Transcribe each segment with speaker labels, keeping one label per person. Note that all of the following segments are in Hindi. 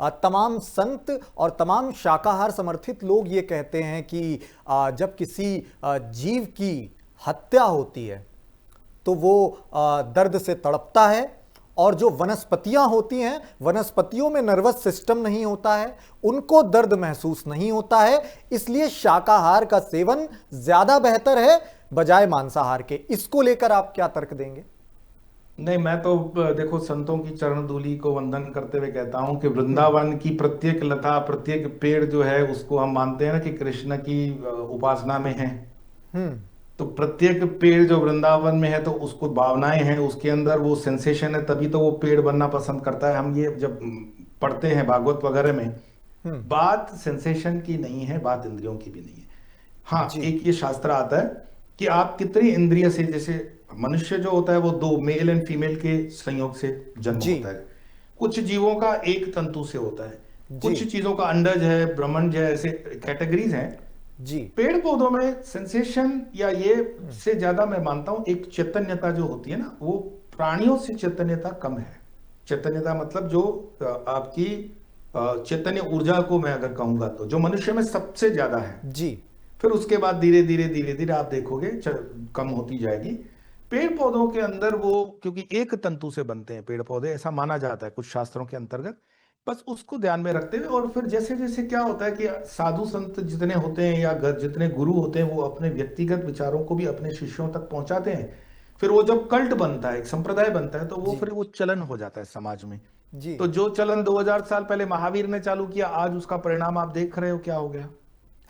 Speaker 1: तमाम संत और तमाम शाकाहार समर्थित लोग ये कहते हैं कि जब किसी जीव की हत्या होती है तो वो दर्द से तड़पता है, और जो वनस्पतियां होती हैं, वनस्पतियों में नर्वस सिस्टम नहीं होता है, उनको दर्द महसूस नहीं होता है, इसलिए शाकाहार का सेवन ज्यादा बेहतर है बजाय मांसाहार के। इसको लेकर आप क्या तर्क देंगे?
Speaker 2: नहीं, मैं तो देखो संतों की चरण धूलि को वंदन करते हुए कहता हूं कि वृंदावन की प्रत्येक लता, प्रत्येक पेड़ जो है उसको हम मानते हैं ना कि कृष्ण की उपासना में है।
Speaker 1: हम्म।
Speaker 2: तो प्रत्येक पेड़ जो वृंदावन में है तो उसको भावनाएं हैं, उसके अंदर वो सेंसेशन है, तभी तो वो पेड़ बनना पसंद करता है। हम ये जब पढ़ते हैं भागवत वगैरह में,
Speaker 1: हम्म।
Speaker 2: बात सेंसेशन की नहीं है, बात इंद्रियों की भी नहीं है। हाँ,
Speaker 1: जी।
Speaker 2: एक ये शास्त्र आता है कि आप कितनी इंद्रिय से, जैसे मनुष्य जो होता है वो दो मेल एंड फीमेल के संयोग से जन्म
Speaker 1: जी।
Speaker 2: होता है। कुछ जीवों का एक तंतु से होता है,
Speaker 1: जी।
Speaker 2: कुछ चीजों का अंडज है, ब्रह्मंड है, ऐसे कैटेगरीज हैं।
Speaker 1: जी।
Speaker 2: पेड़ पौधों में सेंसेशन या ये से ज्यादा मैं मानता हूं एक चैतन्यता जो होती है ना, वो प्राणियों से चैतन्यता कम है। चैतन्यता मतलब जो आपकी चैतन्य ऊर्जा को मैं अगर कहूंगा तो जो मनुष्य में सबसे ज्यादा है।
Speaker 1: जी।
Speaker 2: फिर उसके बाद धीरे धीरे धीरे धीरे आप देखोगे कम होती जाएगी। पेड़ पौधों के अंदर वो, क्योंकि एक तंतु से बनते हैं पेड़ पौधे, ऐसा माना जाता है कुछ शास्त्रों के अंतर्गत। बस उसको ध्यान में रखते हुए, और फिर जैसे जैसे क्या होता है कि साधु संत जितने होते हैं या जितने गुरु होते हैं वो अपने व्यक्तिगत विचारों को भी अपने शिष्यों तक पहुंचाते हैं। फिर वो जब कल्ट बनता है, एक संप्रदाय बनता है, तो वो
Speaker 1: जी।
Speaker 2: फिर वो चलन हो जाता है समाज में।
Speaker 1: जी।
Speaker 2: तो जो चलन 2000 साल पहले महावीर ने चालू किया, आज उसका परिणाम आप देख रहे हो क्या हो गया।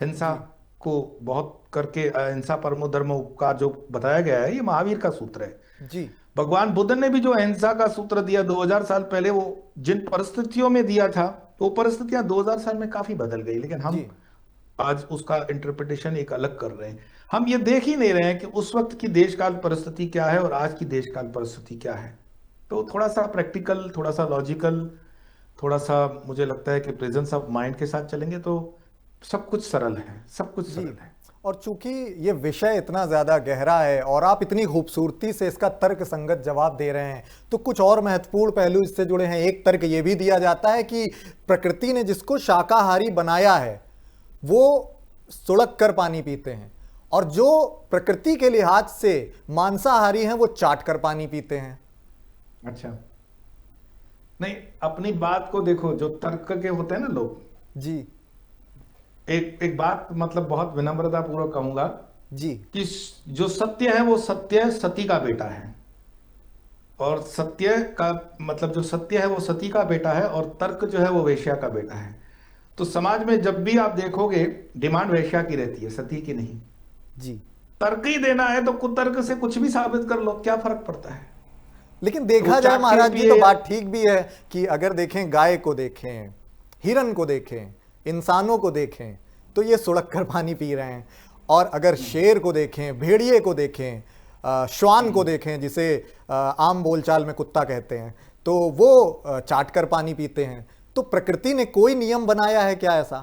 Speaker 2: हिंसा
Speaker 1: जी।
Speaker 2: को बहुत करके, अहिंसा परमो धर्म का जो बताया गया है, ये महावीर का सूत्र है।
Speaker 1: जी।
Speaker 2: भगवान बुद्ध ने भी जो अहिंसा का सूत्र दिया 2000 साल पहले, वो जिन परिस्थितियों में दिया था, वो परिस्थितियां 2000 साल में काफी बदल गई, लेकिन
Speaker 1: जी।
Speaker 2: हम आज उसका इंटरप्रिटेशन एक अलग कर रहे हैं। हम ये देख ही नहीं रहे हैं कि उस वक्त की देशकाल परिस्थिति क्या है और आज की देशकाल परिस्थिति क्या है। तो थोड़ा सा प्रैक्टिकल, थोड़ा सा लॉजिकल, थोड़ा सा मुझे लगता है कि प्रेजेंस ऑफ माइंड के साथ चलेंगे तो सब कुछ सरल है, सब कुछ
Speaker 1: जी।
Speaker 2: सरल है।
Speaker 1: और चूंकि ये विषय इतना ज़्यादा गहरा है और आप इतनी खूबसूरती से इसका तर्क संगत जवाब दे रहे हैं, तो कुछ और महत्वपूर्ण पहलू इससे जुड़े हैं। एक तर्क ये भी दिया जाता है कि प्रकृति ने जिसको शाकाहारी बनाया है वो सुड़क कर पानी पीते हैं, और जो प्रकृति के लिहाज से मांसाहारी हैं वो चाट कर पानी पीते हैं।
Speaker 2: अच्छा, नहीं, अपनी बात को देखो, जो तर्क के होते हैं ना लोग,
Speaker 1: जी।
Speaker 2: एक एक बात मतलब बहुत विनम्रता पूर्वक कहूंगा
Speaker 1: जी।
Speaker 2: कि जो सत्य है वो सत्य सती का बेटा है, और सत्य का मतलब जो सत्य है वो सती का बेटा है, और तर्क जो है वो वेश्या का बेटा है। तो समाज में जब भी आप देखोगे डिमांड वेश्या की रहती है, सती की नहीं।
Speaker 1: जी।
Speaker 2: तर्क ही देना है तो कुतर्क से कुछ भी साबित कर लो, क्या फर्क पड़ता है।
Speaker 1: लेकिन
Speaker 2: तो वो
Speaker 1: देखा जाए
Speaker 2: चाट के
Speaker 1: महाराज जी तो
Speaker 2: पिए।
Speaker 1: बात ठीक भी है कि अगर देखें, गाय को देखें, हिरन को देखें, इंसानों को देखें, तो ये सुड़क कर पानी पी रहे हैं। और अगर शेर को देखें, भेड़िए को देखें, श्वान को देखें, जिसे आम बोलचाल में कुत्ता कहते हैं, तो वो चाट कर पानी पीते हैं। तो प्रकृति ने कोई नियम बनाया है क्या ऐसा?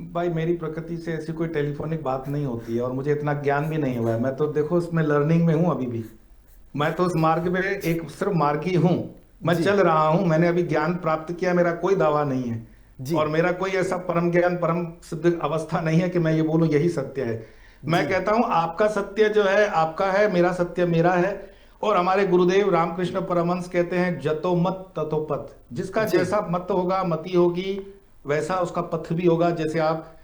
Speaker 2: भाई, मेरी प्रकृति से ऐसी कोई टेलीफोनिक बात नहीं होती है, और मुझे इतना ज्ञान भी नहीं हुआ है। मैं तो देखो उसमें लर्निंग में हूं अभी भी। मैं तो उस मार्ग में एक सिर्फ मार्गी हूं। मैं
Speaker 1: जी।
Speaker 2: चल रहा हूं, मैंने अभी ज्ञान प्राप्त किया, मेरा कोई दावा नहीं है।
Speaker 1: जी।
Speaker 2: और मेरा कोई ऐसा परम ज्ञान, परम सिद्ध अवस्था नहीं है कि मैं ये बोलूं यही सत्य है। मैं
Speaker 1: जी।
Speaker 2: कहता हूं आपका सत्य जो है आपका है, मेरा सत्य मेरा है। और हमारे गुरुदेव रामकृष्ण परमहंस कहते हैं जतो मत ततो पथ। जिसका
Speaker 1: जी।
Speaker 2: जैसा मत होगा, मति होगी, वैसा उसका पथ भी होगा। जैसे आप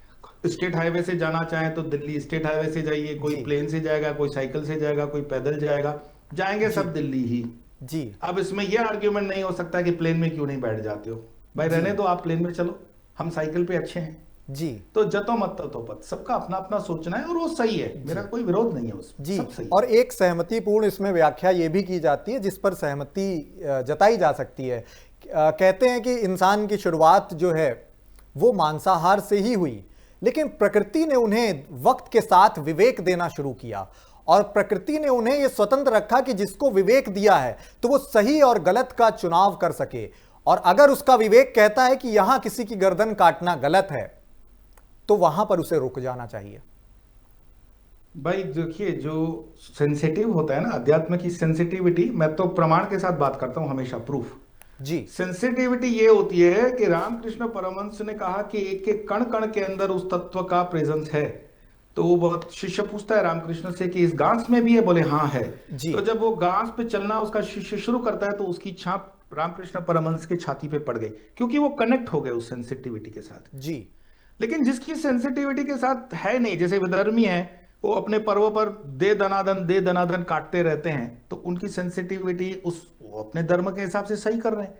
Speaker 2: स्टेट हाईवे से जाना चाहें तो दिल्ली स्टेट हाईवे से जाइए, कोई
Speaker 1: जी।
Speaker 2: प्लेन से जाएगा, कोई साइकिल से जाएगा, कोई पैदल जाएगा, जाएंगे
Speaker 1: जी।
Speaker 2: सब दिल्ली ही।
Speaker 1: जी।
Speaker 2: अब इसमें यह आर्ग्यूमेंट नहीं हो सकता कि प्लेन में क्यों नहीं बैठ जाते हो। भाई
Speaker 1: जी।
Speaker 2: रहने दो, आप प्लेन में चलो, हम साइकिल पे अच्छे हैं।
Speaker 1: जी।
Speaker 2: तो जतो मत ततो पथ, सबका अपना अपना सोचना है, और वो सही है, मेरा कोई विरोध नहीं है उसमें,
Speaker 1: जी।
Speaker 2: सब सही
Speaker 1: और
Speaker 2: है।
Speaker 1: एक सहमतिपूर्ण इसमें व्याख्या ये भी की जाती है जिस पर सहमति जताई जा सकती है। कहते हैं कि इंसान की शुरुआत जो है वो मांसाहार से ही हुई, लेकिन प्रकृति ने उन्हें वक्त के साथ विवेक देना शुरू किया, और प्रकृति ने उन्हें यह स्वतंत्र रखा कि जिसको विवेक दिया है तो वो सही और गलत का चुनाव कर सके। और अगर उसका विवेक कहता है कि यहां किसी की गर्दन काटना गलत है, तो वहां पर उसे रुक जाना चाहिए।
Speaker 2: भाई देखिए, जो सेंसिटिव होता है ना अध्यात्म की सेंसिटिविटी, मैं तो प्रमाण के साथ बात करता हूं हमेशा, प्रूफ।
Speaker 1: जी।
Speaker 2: सेंसिटिविटी ये होती है कि रामकृष्ण परमहंस ने कहा कि एक एक कण कण के अंदर उस तत्व का प्रेजेंस है। तो वो बहुत, शिष्य पूछता है रामकृष्ण से कि इस गांस में भी है, बोले हाँ है।
Speaker 1: जी।
Speaker 2: तो जब वो गांस पे चलना उसका शिष्य शुरू करता है तो उसकी छाप रामकृष्ण परमहंस की छाती पे पड़ गई, क्योंकि वो कनेक्ट हो गए उस सेंसिटिविटी के साथ।
Speaker 1: जी।
Speaker 2: लेकिन जिसकी सेंसिटिविटी के साथ है नहीं, जैसे विधर्मी है, वो अपने पर्वों पर दे दनादन काटते रहते हैं, तो उनकी सेंसिटिविटी उस वो अपने धर्म के हिसाब से सही कर रहे हैं।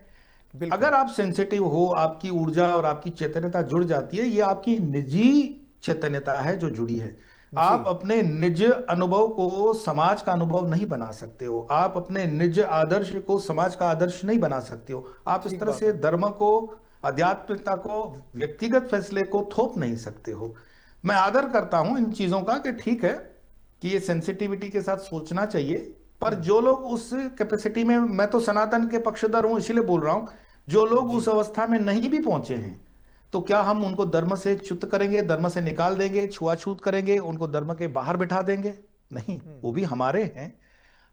Speaker 1: बिल्कुल।
Speaker 2: अगर आप सेंसिटिव हो, आपकी ऊर्जा और आपकी चैतन्यता जुड़ जाती है, ये आपकी निजी चैतन्यता है जो जुड़ी है। आप
Speaker 1: जी।
Speaker 2: अपने निज अनुभव को समाज का अनुभव नहीं बना सकते हो, आप अपने निज आदर्श को समाज का आदर्श नहीं बना सकते हो, आप इस
Speaker 1: ठीक
Speaker 2: तरह
Speaker 1: बात
Speaker 2: से
Speaker 1: है।
Speaker 2: धर्म को, आध्यात्मिकता को, व्यक्तिगत फैसले को थोप नहीं सकते हो। मैं आदर करता हूं इन चीजों का कि ठीक है कि ये सेंसिटिविटी के साथ सोचना चाहिए, पर जो लोग उस कैपेसिटी में, मैं तो सनातन के पक्षधर हूं इसीलिए बोल रहा हूं, जो लोग
Speaker 1: जी।
Speaker 2: उस अवस्था में नहीं भी पहुंचे हैं, तो क्या हम उनको धर्म से च्युत करेंगे, धर्म से निकाल देंगे, छुआछूत करेंगे, उनको धर्म के बाहर बिठा देंगे? नहीं, वो भी हमारे हैं।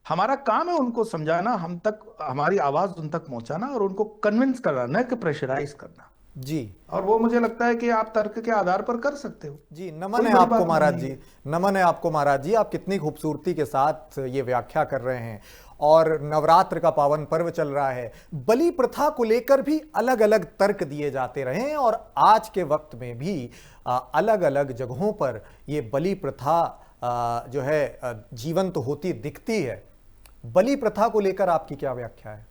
Speaker 2: हमारा काम है उनको समझाना, हम तक हमारी आवाज उन तक पहुंचाना और उनको कन्विंस करना, न कि प्रेशराइज करना।
Speaker 1: जी।
Speaker 2: और वो मुझे लगता है कि आप तर्क के आधार पर कर सकते हो,
Speaker 1: जी, नमन
Speaker 2: कोई
Speaker 1: है
Speaker 2: बड़ी
Speaker 1: आपको
Speaker 2: बात
Speaker 1: महाराज
Speaker 2: नहीं
Speaker 1: जी।
Speaker 2: है।
Speaker 1: नमन है आपको महाराज जी, आप कितनी खूबसूरती के साथ ये व्याख्या कर रहे हैं। और नवरात्र का पावन पर्व चल रहा है, बलि प्रथा को लेकर भी अलग अलग तर्क दिए जाते रहे हैं और आज के वक्त में भी अलग अलग जगहों पर ये बलि प्रथा जो है जीवंत होती दिखती है। बलि प्रथा को लेकर आपकी क्या व्याख्या है?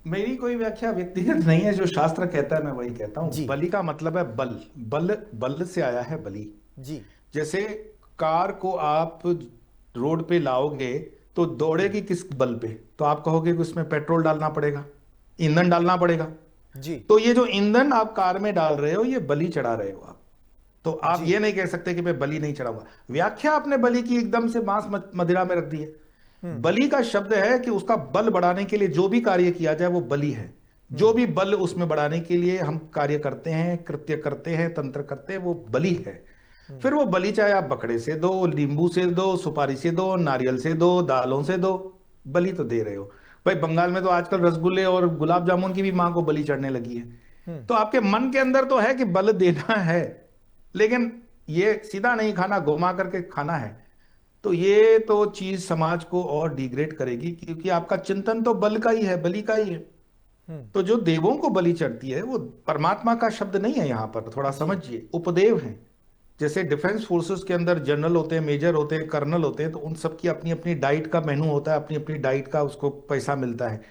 Speaker 2: मेरी कोई व्याख्या व्यक्तिगत नहीं है, जो शास्त्र कहता है मैं वही कहता हूं।
Speaker 1: जी।
Speaker 2: बलि का मतलब है बल, बल बल से आया है बलि।
Speaker 1: जी।
Speaker 2: जैसे कार को आप रोड पे लाओगे तो दौड़ेगी किस बल पे? तो आप कहोगे कि उसमें पेट्रोल डालना पड़ेगा, ईंधन डालना पड़ेगा।
Speaker 1: जी।
Speaker 2: तो ये जो ईंधन आप कार में डाल रहे हो, ये बलि चढ़ा रहे हो आप। तो आप
Speaker 1: जी।
Speaker 2: ये नहीं कह सकते कि मैं बलि नहीं चढ़ाऊंगा। व्याख्या आपने बलि की एकदम से मांस मदिरा में रख दी है। बलि का शब्द है कि उसका बल बढ़ाने के लिए जो भी कार्य किया जाए वो बलि है। जो भी बल उसमें बढ़ाने के लिए हम कार्य करते हैं, कृत्य करते हैं, तंत्र करते हैं, वो बलि है। फिर वो बलि चाहे आप बकरे से दो, नींबू से दो, सुपारी से दो, नारियल से दो, दालों से दो, बलि तो दे रहे हो। भाई बंगाल में तो आजकल रसगुल्ले और गुलाब जामुन की भी मां को बलि चढ़ने लगी है। तो आपके मन के अंदर तो है कि बल देना है, लेकिन ये सीधा नहीं खाना, घुमा करके खाना है। तो ये तो चीज समाज को और डिग्रेड करेगी, क्योंकि आपका चिंतन तो बल का ही है, बलि का ही है। तो जो देवों को बलि चढ़ती है वो परमात्मा का शब्द नहीं है, यहां पर थोड़ा
Speaker 1: जी।
Speaker 2: समझिए, उपदेव है। जैसे डिफेंस फोर्सेस के अंदर जनरल होते हैं, मेजर होते हैं, कर्नल होते हैं, तो उन सब की अपनी अपनी डाइट का मेनू होता है, अपनी अपनी डाइट का उसको पैसा मिलता है।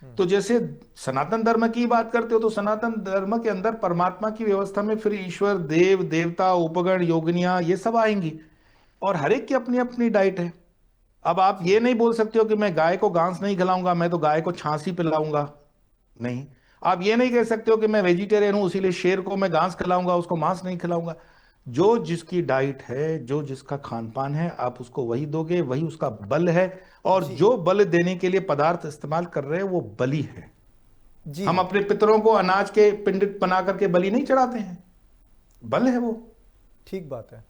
Speaker 2: तो जैसे सनातन धर्म की बात करते हो, तो सनातन धर्म के अंदर परमात्मा की व्यवस्था में फिर ईश्वर, देव देवता, उपगण, योगिनियां, ये सब आएंगी, और हर एक की अपनी अपनी डाइट है। अब आप
Speaker 1: जी।
Speaker 2: ये नहीं बोल सकते हो कि मैं गाय को घास नहीं खिलाऊंगा, मैं तो गाय को छांसी पिलाऊंगा। नहीं। आप ये नहीं कह सकते हो कि मैं वेजिटेरियन हूं इसीलिए शेर को मैं घास खिलाऊंगा, उसको मांस नहीं खिलाऊंगा। जो जिसकी डाइट है, जो जिसका खान पान है, आप उसको वही दोगे, वही उसका बल है। और
Speaker 1: जी।
Speaker 2: जो बल देने के लिए पदार्थ इस्तेमाल कर रहे हैं वो बलि है।
Speaker 1: जी।
Speaker 2: हम अपने पितरों को अनाज के पिंड बना करके बलि नहीं चढ़ाते हैं, बल है वो।
Speaker 1: ठीक बात है।